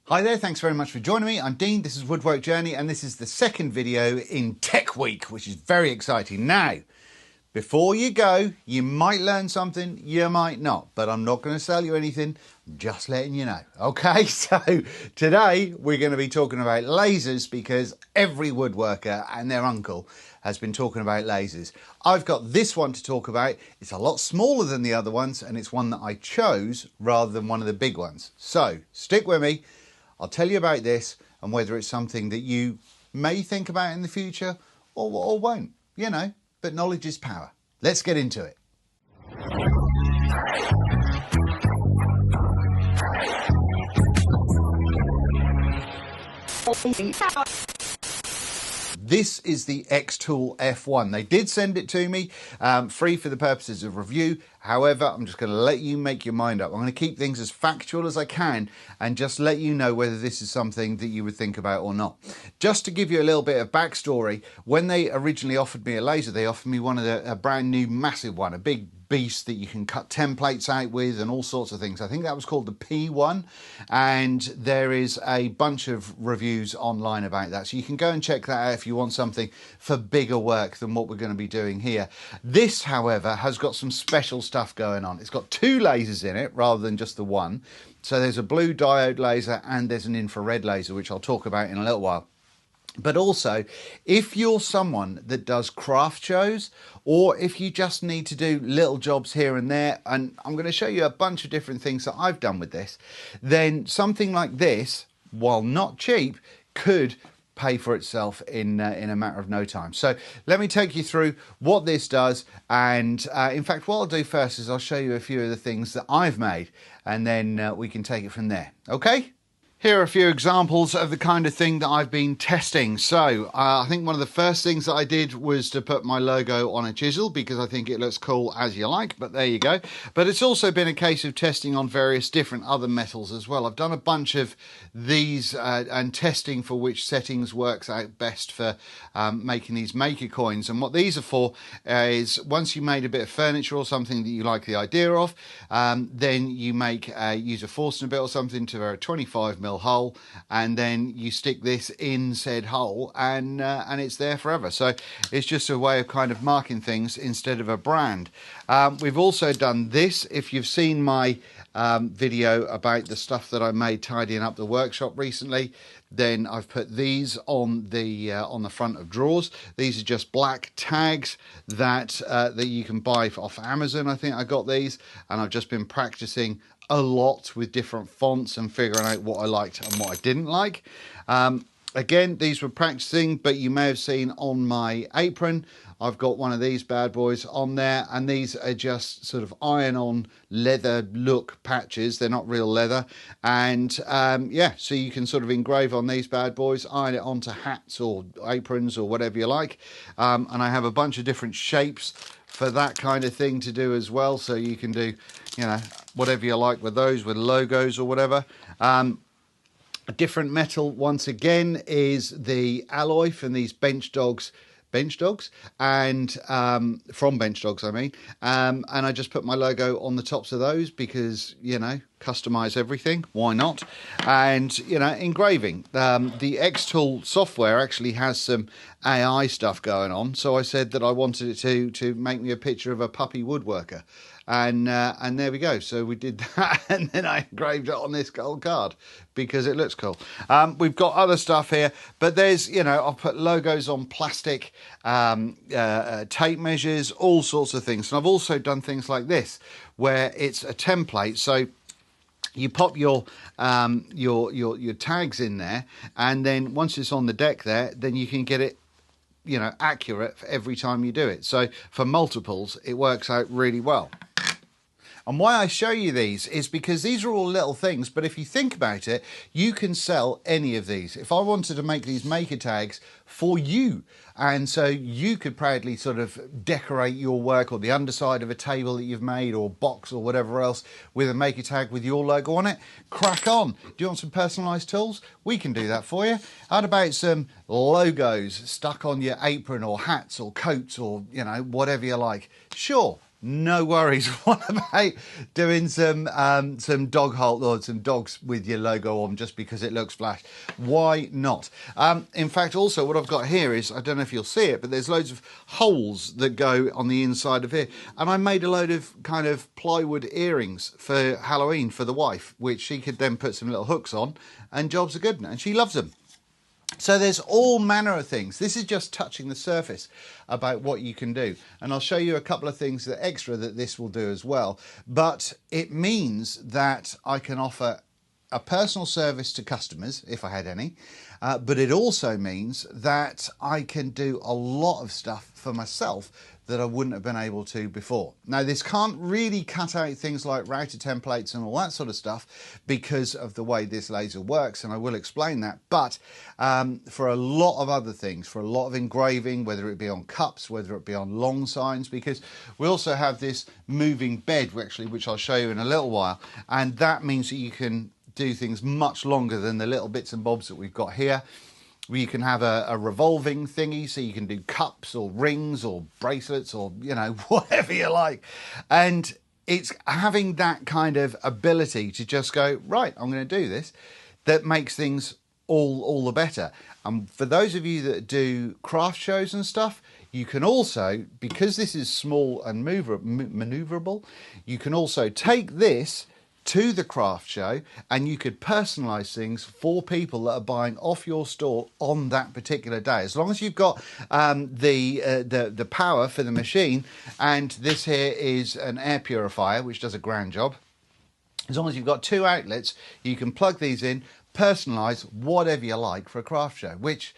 Hi there, thanks very much for joining me. I'm Dean, this is Woodwork Journey, and this is the second video in Tech Week, which is very exciting. Now, before you go, you might learn something, you might not, but I'm not going to sell you anything, I'm just letting you know. Okay, so today we're going to be talking about lasers because every woodworker and their uncle has been talking about lasers. I've got this one to talk about. It's a lot smaller than the other ones, and it's one that I chose rather than one of the big ones. So stick with me. I'll tell you about this and whether it's something that you may think about in the future or won't, you know, but knowledge is power. Let's get into it. This is the Xtool F1. They did send it to me, free for the purposes of review. However, I'm just going to let you make your mind up. I'm going to keep things as factual as I can and just let you know whether this is something that you would think about or not. Just to give you a little bit of backstory, when they originally offered me a laser, they offered me one of a brand new massive one, a big beast that you can cut templates out with and all sorts of things. I think that was called the P1, and there is a bunch of reviews online about that, so you can go and check that out if you want something for bigger work than what we're going to be doing here. This, however, has got some special stuff going on. It's got two lasers in it rather than just the one. So there's a blue diode laser and there's an infrared laser, which I'll talk about in a little while. But also, if you're someone that does craft shows, or if you just need to do little jobs here and there, and I'm going to show you a bunch of different things that I've done with this, then something like this, while not cheap, could pay for itself in a matter of no time. So let me take you through what this does, and in fact what I'll do first is I'll show you a few of the things that I've made, and then we can take it from there. Okay? Here are a few examples of the kind of thing that I've been testing. So I think one of the first things that I did was to put my logo on a chisel because I think it looks cool as you like, but there you go. But it's also been a case of testing on various different other metals as well. I've done a bunch of these and testing for which settings works out best for making these maker coins. And what these are for is once you made a bit of furniture or something that you like the idea of, then you use a Forstner bit or something to a 25mm hole, and then you stick this in said hole, and it's there forever. So it's just a way of kind of marking things instead of a brand. We've also done this. If you've seen my video about the stuff that I made tidying up the workshop recently, then I've put these on the front of drawers. These are just black tags that you can buy off Amazon. I think I got these, and I've just been practicing a lot with different fonts and figuring out what I liked and what I didn't like. Again, these were practicing, but you may have seen on my apron I've got one of these bad boys on there, and these are just sort of iron-on leather look patches. They're not real leather, and yeah, so you can sort of engrave on these bad boys, iron it onto hats or aprons or whatever you like. And I have a bunch of different shapes for that kind of thing to do as well, so you can do, you know, whatever you like with those, with logos or whatever. A different metal once again is the alloy from these bench dogs, and from bench dogs I mean, and I just put my logo on the tops of those because, you know, customize everything, why not? And, you know, engraving, the Xtool software actually has some AI stuff going on, so I said that I wanted it to make me a picture of a puppy woodworker, and there we go. So we did that, and then I engraved it on this gold card because it looks cool. We've got other stuff here, but there's, you know, I'll put logos on plastic, tape measures, all sorts of things. And I've also done things like this where it's a template. So you pop your tags in there, and then once it's on the deck there, then you can get it, you know, accurate for every time you do it. So for multiples, it works out really well. And why I show you these is because these are all little things, but if you think about it, you can sell any of these. If I wanted to make these maker tags for you, and so you could proudly sort of decorate your work or the underside of a table that you've made or box or whatever else with a maker tag with your logo on it, crack on. Do you want some personalised tools? We can do that for you. How about some logos stuck on your apron or hats or coats or, you know, whatever you like? Sure. no worries. What about doing some dog hole or some dogs with your logo on just because it looks flash? Why not? In fact, also what I've got here is, I don't know if you'll see it, but there's loads of holes that go on the inside of here. And I made a load of kind of plywood earrings for Halloween for the wife, which she could then put some little hooks on, and jobs are good. And she loves them. So there's all manner of things. This is just touching the surface about what you can do. And I'll show you a couple of things that extra that this will do as well. But it means that I can offer a personal service to customers, if I had any. But it also means that I can do a lot of stuff for myself that I wouldn't have been able to before. Now, this can't really cut out things like router templates and all that sort of stuff because of the way this laser works, and I will explain that. But for a lot of other things, for a lot of engraving, whether it be on cups, whether it be on long signs, because we also have this moving bed, actually, which I'll show you in a little while, and that means that you can do things much longer than the little bits and bobs that we've got here. You can have a revolving thingy, so you can do cups or rings or bracelets or, you know, whatever you like. And it's having that kind of ability to just go, right, I'm going to do this, that makes things all the better. And for those of you that do craft shows and stuff, you can also, because this is small and maneuverable, you can also take this to the craft show, and you could personalize things for people that are buying off your store on that particular day, as long as you've got the power for the machine. And this here is an air purifier, which does a grand job. As long as you've got two outlets, you can plug these in, personalize whatever you like for a craft show, which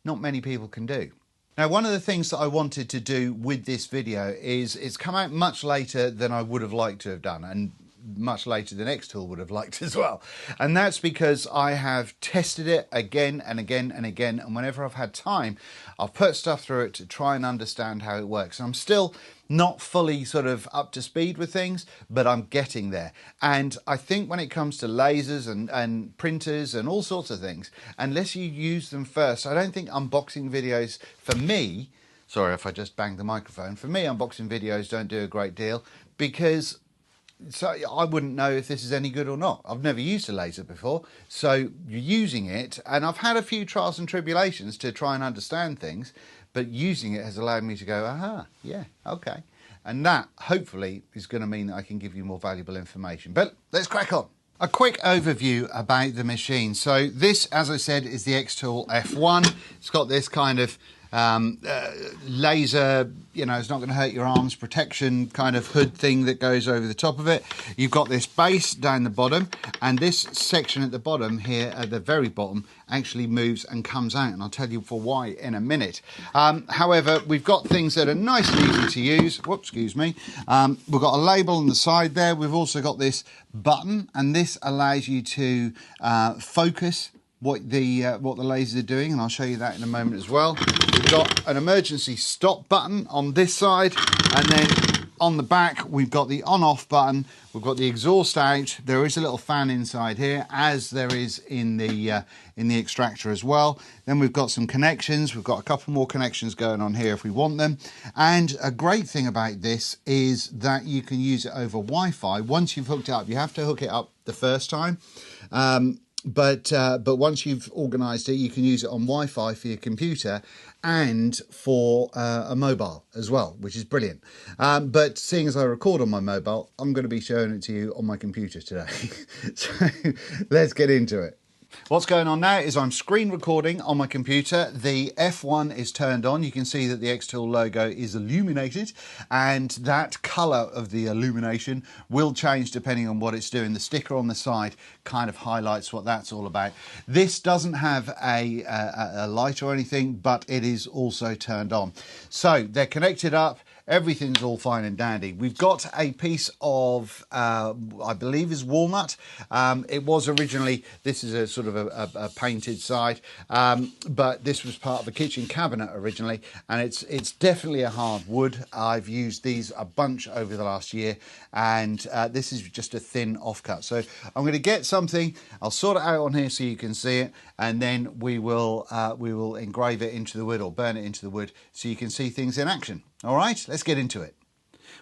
not many people can do. Now, one of the things that I wanted to do with this video is it's come out much later than I would have liked to have done, and much later than Xtool would have liked as well. And that's because I have tested it again and again and again, and whenever I've had time, I've put stuff through it to try and understand how it works. And I'm still not fully sort of up to speed with things, but I'm getting there. And I think when it comes to lasers and printers and all sorts of things, unless you use them first, I don't think unboxing videos, for me, sorry if I just banged the microphone, for me unboxing videos don't do a great deal, because so I wouldn't know if this is any good or not. I've never used a laser before, so you're using it, and I've had a few trials and tribulations to try and understand things, but using it has allowed me to go, aha, yeah, okay. And that, hopefully, is going to mean that I can give you more valuable information. But let's crack on. A quick overview about the machine. So this, as I said, is the Xtool F1. It's got this kind of laser, you know, it's not going to hurt your arms, protection kind of hood thing that goes over the top of it. You've got this base down the bottom, and this section at the bottom here, at the very bottom, actually moves and comes out, and I'll tell you for why in a minute. However, we've got things that are nice and easy to use. Whoops, excuse me. We've got a label on the side there. We've also got this button, and this allows you to focus what the lasers are doing, and I'll show you that in a moment as well. We've got an emergency stop button on this side, and then on the back we've got the on-off button. We've got the exhaust out. There is a little fan inside here, as there is in the extractor as well. Then we've got some connections. We've got a couple more connections going on here if we want them. And a great thing about this is that you can use it over Wi-Fi. Once you've hooked it up, you have to hook it up the first time. But once you've organised it, you can use it on Wi-Fi for your computer and for a mobile as well, which is brilliant. But seeing as I record on my mobile, I'm going to be showing it to you on my computer today. So let's get into it. What's going on now is I'm screen recording on my computer. The F1 is turned on. You can see that the Xtool logo is illuminated, and that colour of the illumination will change depending on what it's doing. The sticker on the side kind of highlights what that's all about. This doesn't have a light or anything, but it is also turned on. So they're connected up. Everything's all fine and dandy. We've got a piece of, I believe is walnut. It was originally, this is a sort of a painted side, but this was part of a kitchen cabinet originally, and it's definitely a hard wood. I've used these a bunch over the last year, and this is just a thin offcut. So I'm going to get something, I'll sort it out on here so you can see it, and then we will engrave it into the wood or burn it into the wood so you can see things in action. All right, let's get into it.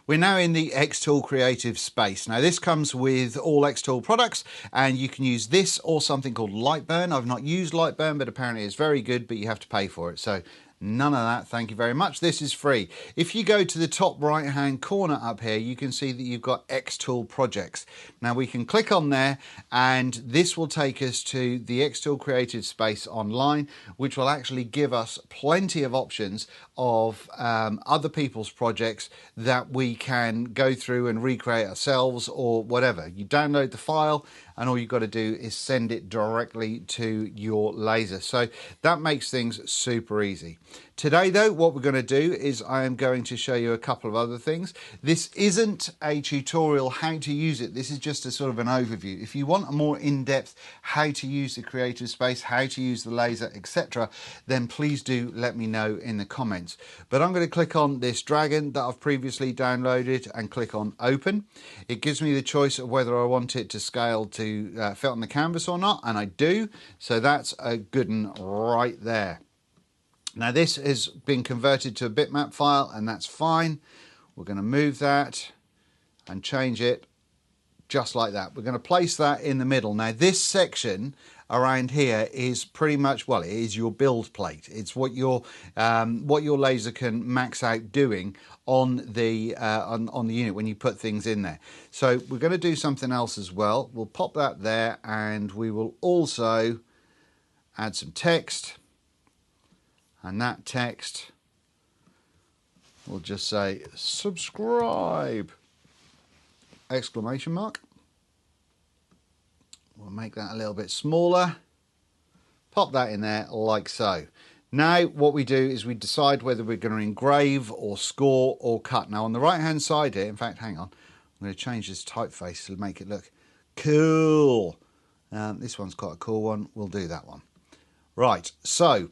We're now in the Xtool Creative Space. Now this comes with all Xtool products, and you can use this or something called Lightburn. I've not used Lightburn, but apparently it's very good, but you have to pay for it. So none of that, thank you very much. This is free. If you go to the top right hand corner up here, you can see that you've got Xtool projects. Now we can click on there, and this will take us to the Xtool Creative Space online, which will actually give us plenty of options of other people's projects that we can go through and recreate ourselves or whatever. You download the file, and all you've got to do is send it directly to your laser. So that makes things super easy. Today though, what we're going to do is I am going to show you a couple of other things. This isn't a tutorial how to use it. This is just a sort of an overview. If you want a more in-depth how to use the creative space, how to use the laser, etc., then please do let me know in the comments. But I'm going to click on this dragon that I've previously downloaded and click on open. It gives me the choice of whether I want it to scale to fit on the canvas or not, and I do. So that's a good one right there. Now this has been converted to a bitmap file, and that's fine. We're going to move that and change it just like that. We're going to place that in the middle. Now this section around here is pretty much, well, it is your build plate. It's what your laser can max out doing on the unit when you put things in there. So we're going to do something else as well. We'll pop that there, and we will also add some text. And that text will just say subscribe! Exclamation mark. We'll make that a little bit smaller. Pop that in there like so. Now what we do is we decide whether we're going to engrave or score or cut. Now on the right hand side here, in fact, hang on, I'm going to change this typeface to make it look cool. This one's quite a cool one. We'll do that one. Right, so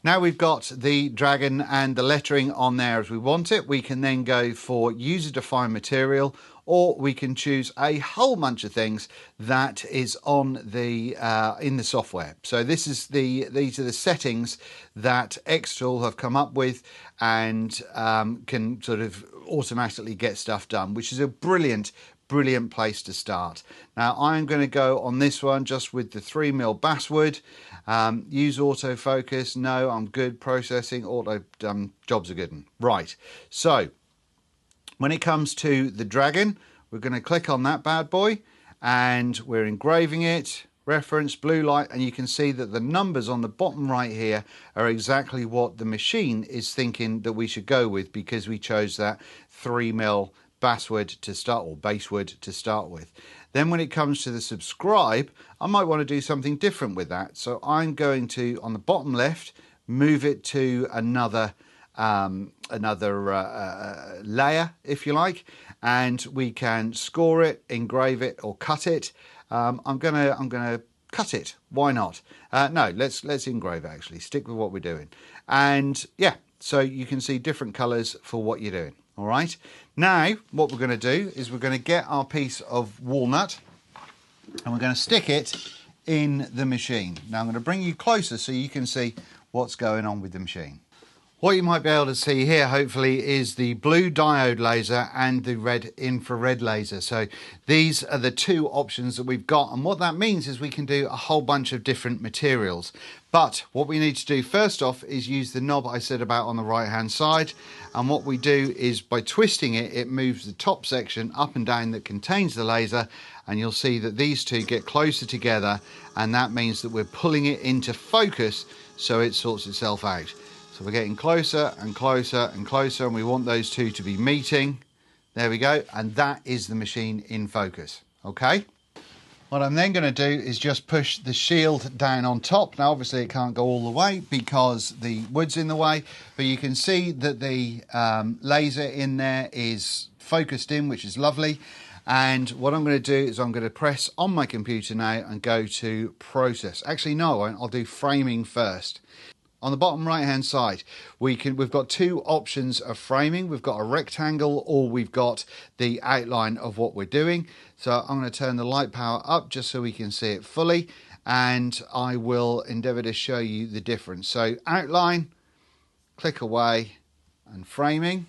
now we've got the dragon and the lettering on there as we want it. We can then go for user-defined material, or we can choose a whole bunch of things that is on the in the software. So these are the settings that Xtool have come up with, and can sort of automatically get stuff done, which is a brilliant place to start. Now I'm going to go on this one just with the 3mm basswood. Use autofocus. No, I'm good. Processing auto jobs are good. Right, so when it comes to the dragon, we're going to click on that bad boy, and we're engraving it. Reference blue light, and you can see that the numbers on the bottom right here are exactly what the machine is thinking that we should go with, because we chose that 3mm basswood to start, or basswood to start with. Then when it comes to the subscribe, I might want to do something different with that. So I'm going to, on the bottom left, move it to another layer, if you like, and we can score it, engrave it, or cut it. I'm gonna cut it. Why not? No, let's engrave it. Actually, stick with what we're doing. And yeah, so you can see different colours for what you're doing. All right. Now, what we're going to do is we're going to get our piece of walnut, and we're going to stick it in the machine. Now, I'm going to bring you closer so you can see what's going on with the machine. What you might be able to see here, hopefully, is the blue diode laser and the red infrared laser. So these are the two options that we've got. And what that means is we can do a whole bunch of different materials. But what we need to do first off is use the knob I said about on the right hand side. And what we do is by twisting it, it moves the top section up and down that contains the laser. And you'll see that these two get closer together. And that means that we're pulling it into focus so it sorts itself out. So we're getting closer and closer and closer, and we want those two to be meeting. There we go. And that is the machine in focus. Okay. What I'm then going to do is just push the shield down on top. Now, obviously, it can't go all the way because the wood's in the way, but you can see that the laser in there is focused in, which is lovely. And what I'm going to do is I'm going to press on my computer now and go to process. Actually, no, I won't. I'll do framing first. On the bottom right hand side, we've got two options of framing. We've got a rectangle, or we've got the outline of what we're doing. So I'm going to turn the light power up just so we can see it fully, and I will endeavour to show you the difference. So outline, click away, and framing.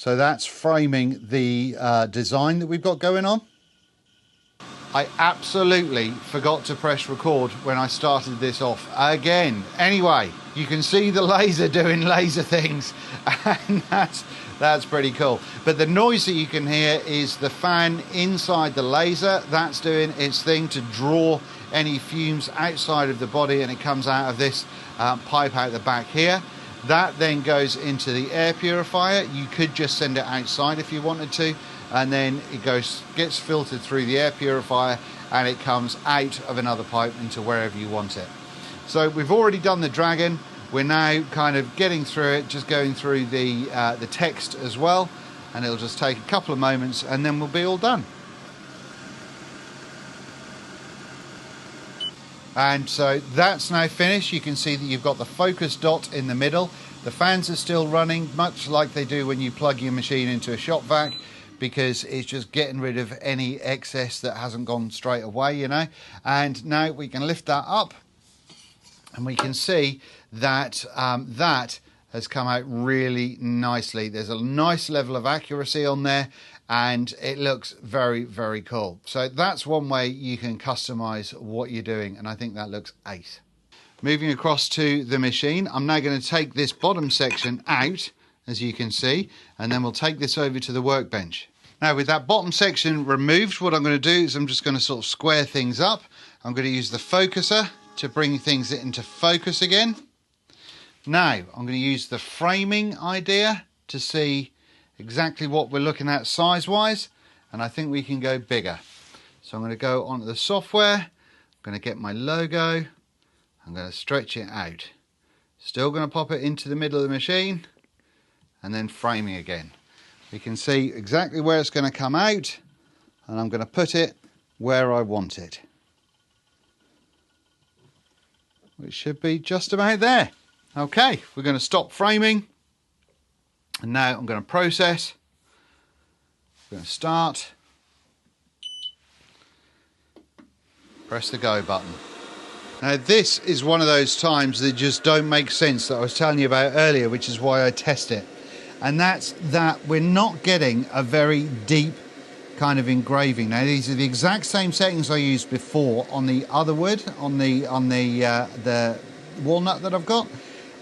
So that's framing the design that we've got going on. I absolutely forgot to press record when I started this off again. Anyway, you can see the laser doing laser things, and that's pretty cool. But the noise that you can hear is the fan inside the laser. That's doing its thing to draw any fumes outside of the body, and it comes out of this pipe out the back here. That then goes into the air purifier. You could just send it outside if you wanted to, and then it gets filtered through the air purifier, and it comes out of another pipe into wherever you want it. So we've already done the dragon. We're now kind of getting through it, just going through the text as well, and it'll just take a couple of moments and then we'll be all done. And so that's now finished. You can see that you've got the focus dot in the middle. The fans are still running, much like they do when you plug your machine into a shop vac, because it's just getting rid of any excess that hasn't gone straight away, you know. And now we can lift that up, and we can see that that has come out really nicely. There's a nice level of accuracy on there, and it looks very, very cool. So that's one way you can customize what you're doing, and I think that looks ace. Moving across to the machine, I'm now going to take this bottom section out, as you can see, and then we'll take this over to the workbench. Now, with that bottom section removed, what I'm going to do is I'm just going to sort of square things up. I'm going to use the focuser to bring things into focus again. Now, I'm going to use the framing idea to see exactly what we're looking at size-wise, and I think we can go bigger. So I'm going to go onto the software, I'm going to get my logo, I'm going to stretch it out. Still going to pop it into the middle of the machine, and then framing again. We can see exactly where it's going to come out, and I'm going to put it where I want it, which should be just about there. Okay, we're going to stop framing, and now I'm going to process. I'm going to start, press the go button. Now this is one of those times that just don't make sense that I was telling you about earlier, which is why I test it. And that's that we're not getting a very deep kind of engraving. Now these are the exact same settings I used before on the other wood, on the walnut that I've got,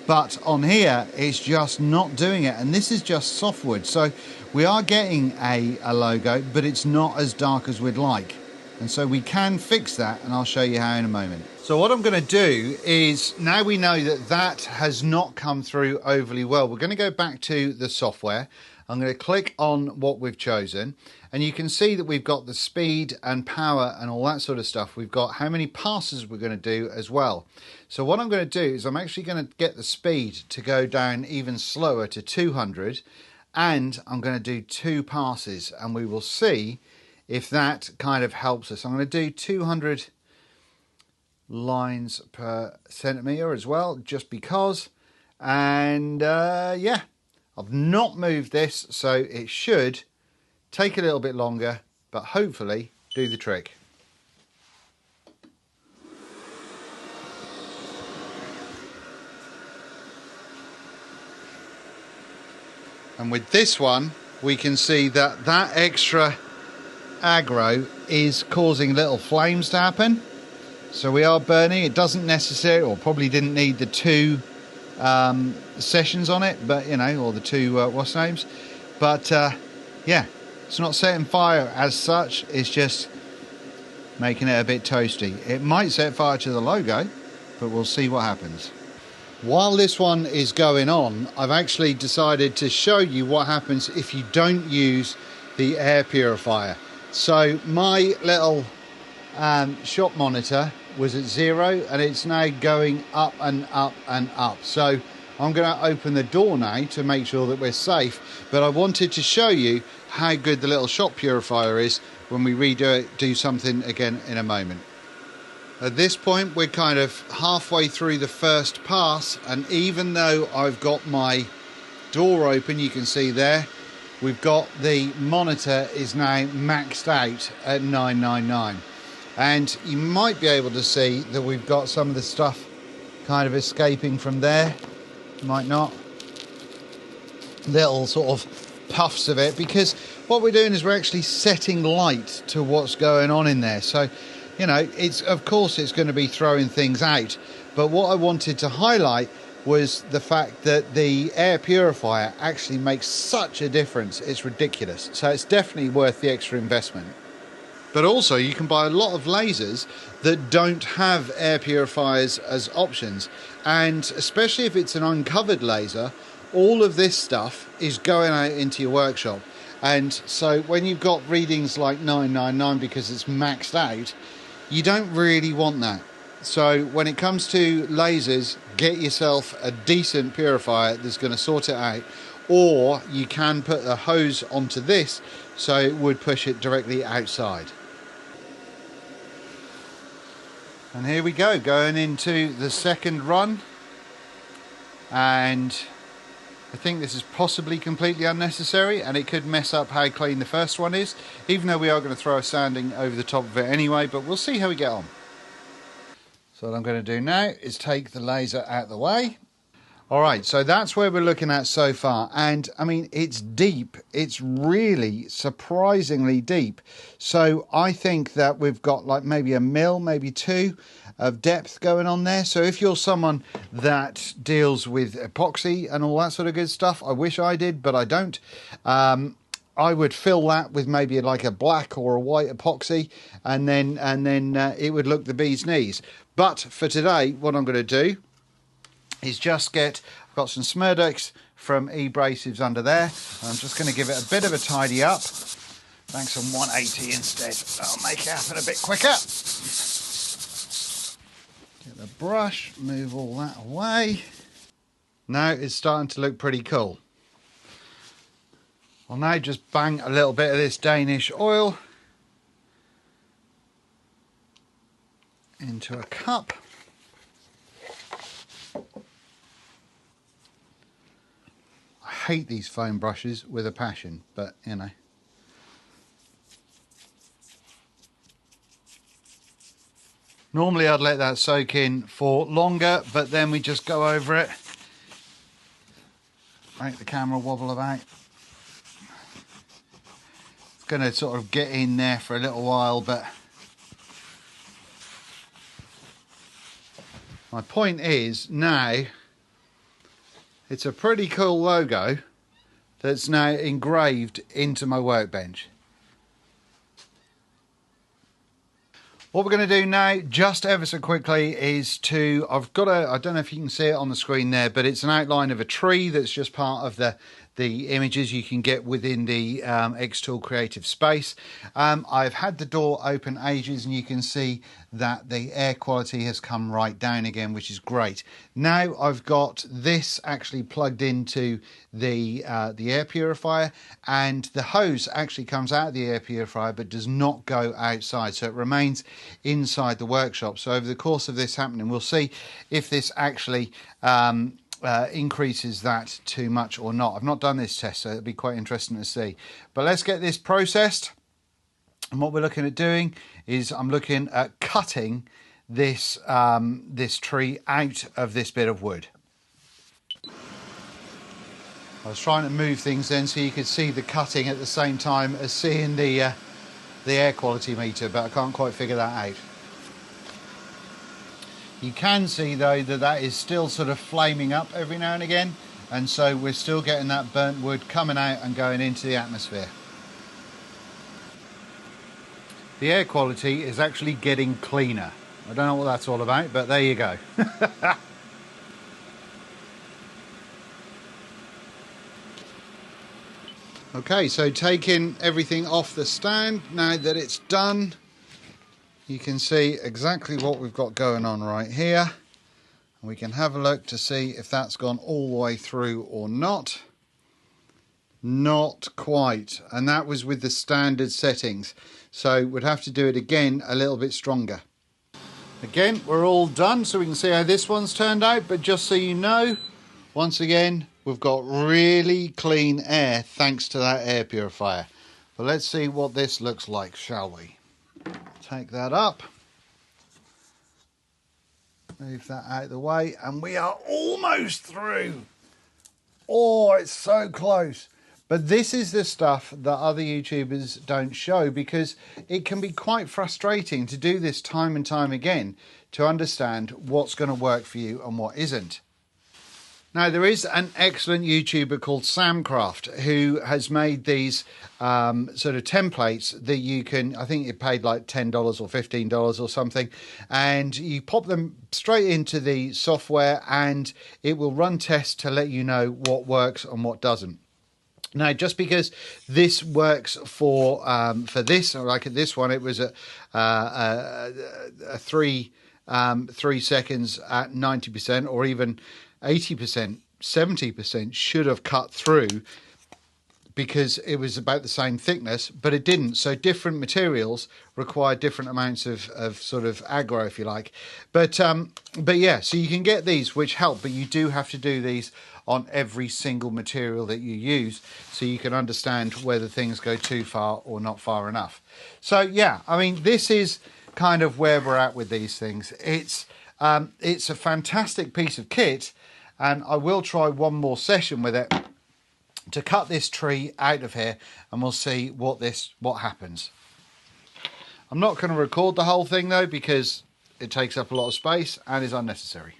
but on here it's just not doing it, and this is just softwood. So we are getting a logo, but it's not as dark as we'd like, and so we can fix that, and I'll show you how in a moment. So what I'm going to do is, now we know that that has not come through overly well, we're going to go back to the software. I'm going to click on what we've chosen, and you can see that we've got the speed and power and all that sort of stuff. We've got how many passes we're going to do as well. So what I'm going to do is I'm actually going to get the speed to go down even slower to 200, and I'm going to do 2 passes, and we will see if that kind of helps us. I'm going to do 200 lines per centimetre as well, just because. And yeah, I've not moved this, so it should take a little bit longer, but hopefully do the trick. And with this one, we can see that that extra aggro is causing little flames to happen. So we are burning. It doesn't necessarily, or probably didn't need the 2 sessions on it, but you know, or the 2 what's names. But yeah, it's not setting fire as such. It's just making it a bit toasty. It might set fire to the logo, but we'll see what happens. While this one is going on, I've actually decided to show you what happens if you don't use the air purifier. So my little shop monitor was at 0, and it's now going up and up and up. So I'm going to open the door now to make sure that we're safe, but I wanted to show you how good the little shop purifier is when we redo it, do something again in a moment. At this point, we're kind of halfway through the first pass, and even though I've got my door open, you can see there, we've got the monitor is now maxed out at 999. And you might be able to see that we've got some of the stuff kind of escaping from there. Might not. Little sort of puffs of it, because what we're doing is we're actually setting light to what's going on in there. So, you know, it's, of course it's going to be throwing things out, but what I wanted to highlight was the fact that the air purifier actually makes such a difference. It's ridiculous. So it's definitely worth the extra investment. But also you can buy a lot of lasers that don't have air purifiers as options, and especially if it's an uncovered laser, all of this stuff is going out into your workshop. And so when you've got readings like 999 because it's maxed out, you don't really want that. So when it comes to lasers, get yourself a decent purifier that's going to sort it out, or you can put a hose onto this so it would push it directly outside. And here we go, going into the second run, and I think this is possibly completely unnecessary, and it could mess up how clean the first one is, even though we are going to throw a sanding over the top of it anyway, but we'll see how we get on. So what I'm going to do now is take the laser out of the way. All right, so that's where we're looking at so far. And I mean, it's deep. It's really surprisingly deep. So I think that we've got like maybe a mil, maybe two of depth going on there. So if you're someone that deals with epoxy and all that sort of good stuff, I wish I did, but I don't. I would fill that with maybe like a black or a white epoxy, and then it would look the bee's knees. But for today, what I'm going to do is just I've got some Smurdex from E-Brasives under there. I'm just going to give it a bit of a tidy up. Thanks some 180 instead. That'll make it happen a bit quicker. Get the brush, move all that away. Now it's starting to look pretty cool. I'll now just bang a little bit of this Danish oil into a cup. I hate these foam brushes with a passion, but you know. Normally I'd let that soak in for longer, but then we just go over it. Make the camera wobble about. It's going to sort of get in there for a little while, but my point is now it's a pretty cool logo that's now engraved into my workbench. What we're going to do now, just ever so quickly, is I've got I don't know if you can see it on the screen there, but it's an outline of a tree that's just part of the images you can get within the Xtool creative space. I've had the door open ages, and you can see that the air quality has come right down again, which is great. Now I've got this actually plugged into the air purifier, and the hose actually comes out of the air purifier but does not go outside, so it remains inside the workshop. So over the course of this happening, we'll see if this actually increases that too much or not. I've not done this test, so it'll be quite interesting to see. But let's get this processed. And what we're looking at doing is I'm looking at cutting this this tree out of this bit of wood. I was trying to move things then so you could see the cutting at the same time as seeing the air quality meter, but I can't quite figure that out. You can see though that is still sort of flaming up every now and again, and so we're still getting that burnt wood coming out and going into the atmosphere. The air quality is actually getting cleaner. I don't know what that's all about, but there you go. Okay, so taking everything off the stand, now that it's done, you can see exactly what we've got going on right here. We can have a look to see if that's gone all the way through or not. Not quite, and that was with the standard settings. So we'd have to do it again a little bit stronger. Again, we're all done, so we can see how this one's turned out, but just so you know, once again, we've got really clean air thanks to that air purifier. But let's see what this looks like, shall we? Take that up, move that out of the way, and we are almost through. Oh, it's so close. But this is the stuff that other YouTubers don't show, because it can be quite frustrating to do this time and time again to understand what's going to work for you and what isn't. Now, there is an excellent YouTuber called Samcraft who has made these sort of templates that you can, I think it paid like $10 or $15 or something, and you pop them straight into the software and it will run tests to let you know what works and what doesn't. Now, just because this works for this, or like at this one, it was a 3 seconds at 90%, or even 80%, 70% should have cut through, because it was about the same thickness, but it didn't. So different materials require different amounts of sort of aggro, if you like. But yeah, so you can get these which help, but you do have to do these on every single material that you use, so you can understand whether things go too far or not far enough. So yeah, I mean, this is kind of where we're at with these things. It's a fantastic piece of kit, and I will try one more session with it to cut this tree out of here, and we'll see what happens. I'm not going to record the whole thing though, because it takes up a lot of space and is unnecessary.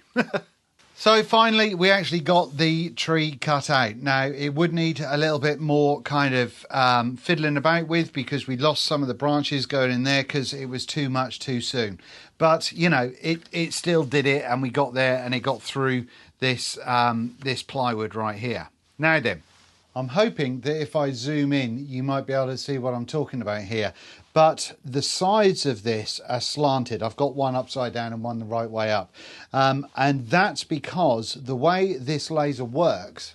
So finally, we actually got the tree cut out. Now, it would need a little bit more kind of fiddling about with, because we lost some of the branches going in there because it was too much too soon. But, you know, it still did it, and we got there and it got through this, this plywood right here. Now then, I'm hoping that if I zoom in, you might be able to see what I'm talking about here. But the sides of this are slanted. I've got one upside down and one the right way up. And that's because the way this laser works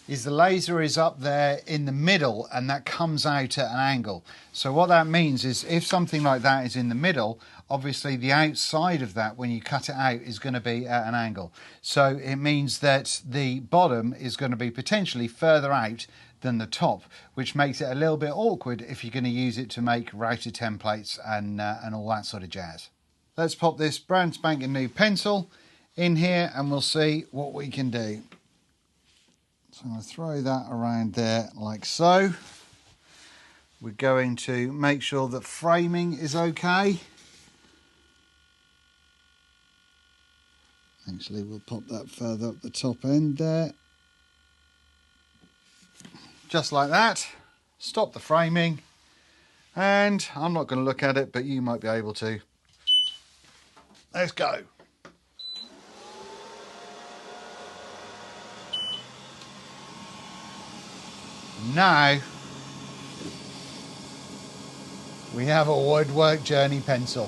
is the laser is up there in the middle, and that comes out at an angle. So what that means is if something like that is in the middle, obviously the outside of that, when you cut it out, is going to be at an angle. So it means that the bottom is going to be potentially further out than the top, which makes it a little bit awkward if you're going to use it to make router templates and all that sort of jazz. Let's pop this brand spanking new pencil in here and we'll see what we can do. So I'm going to throw that around there like so. We're going to make sure that framing is okay. Actually, we'll pop that further up the top end there. Just like that. Stop the framing. And I'm not going to look at it, but you might be able to. Let's go. Now we have a Woodwork Journey pencil.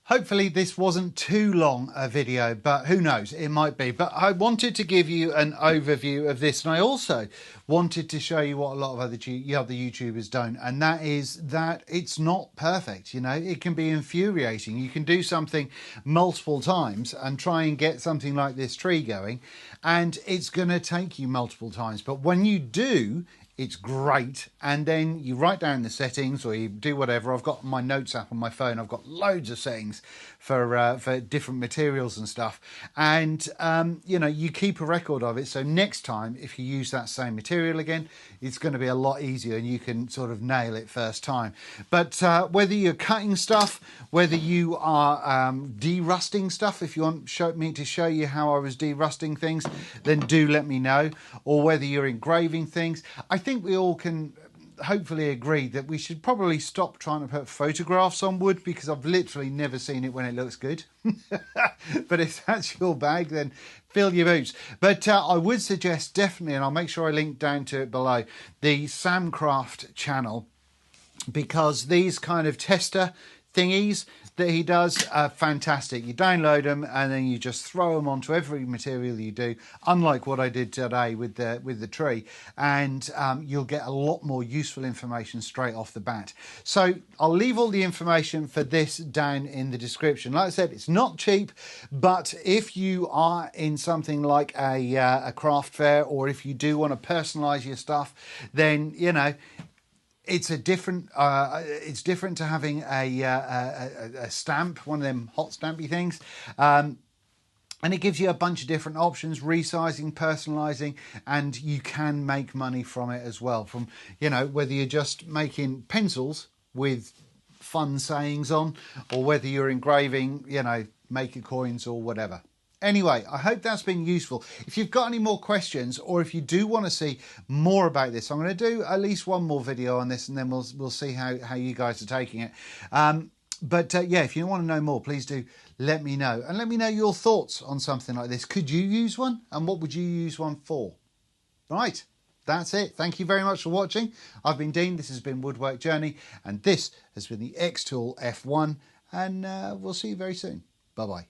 Hopefully this wasn't too long a video, but who knows, it might be. But I wanted to give you an overview of this, and I also wanted to show you what a lot of other YouTubers don't, and that is that it's not perfect. You know, it can be infuriating. You can do something multiple times and try and get something like this tree going, and it's going to take you multiple times. But when you do, it's great, and then you write down the settings or you do whatever. I've got my notes app on my phone. I've got loads of settings for different materials and stuff, and you know, you keep a record of it. So next time, if you use that same material again, it's going to be a lot easier, and you can sort of nail it first time. But whether you're cutting stuff, whether you are de-rusting stuff, if you want me to show you how I was de-rusting things, then do let me know. Or whether you're engraving things, I think we all can hopefully agree that we should probably stop trying to put photographs on wood, because I've literally never seen it when it looks good. But if that's your bag, then fill your boots. But I would suggest definitely, and I'll make sure I link down to it below, the Samcraft channel, because these kind of tester thingies that he does are fantastic. You download them and then you just throw them onto every material you do, unlike what I did today with the tree, and you'll get a lot more useful information straight off the bat. So I'll leave all the information for this down in the description. Like I said, it's not cheap, but if you are in something like a craft fair, or if you do want to personalize your stuff, then you know, it's different to having a stamp, one of them hot stampy things. And it gives you a bunch of different options, resizing, personalizing, and you can make money from it as well. From, you know, whether you're just making pencils with fun sayings on, or whether you're engraving, you know, making coins or whatever. Anyway, I hope that's been useful. If you've got any more questions, or if you do want to see more about this, I'm going to do at least one more video on this, and then we'll see how you guys are taking it. But yeah, if you want to know more, please do let me know. And let me know your thoughts on something like this. Could you use one? And what would you use one for? Right, that's it. Thank you very much for watching. I've been Dean. This has been Woodwork Journey. And this has been the Xtool F1. And we'll see you very soon. Bye-bye.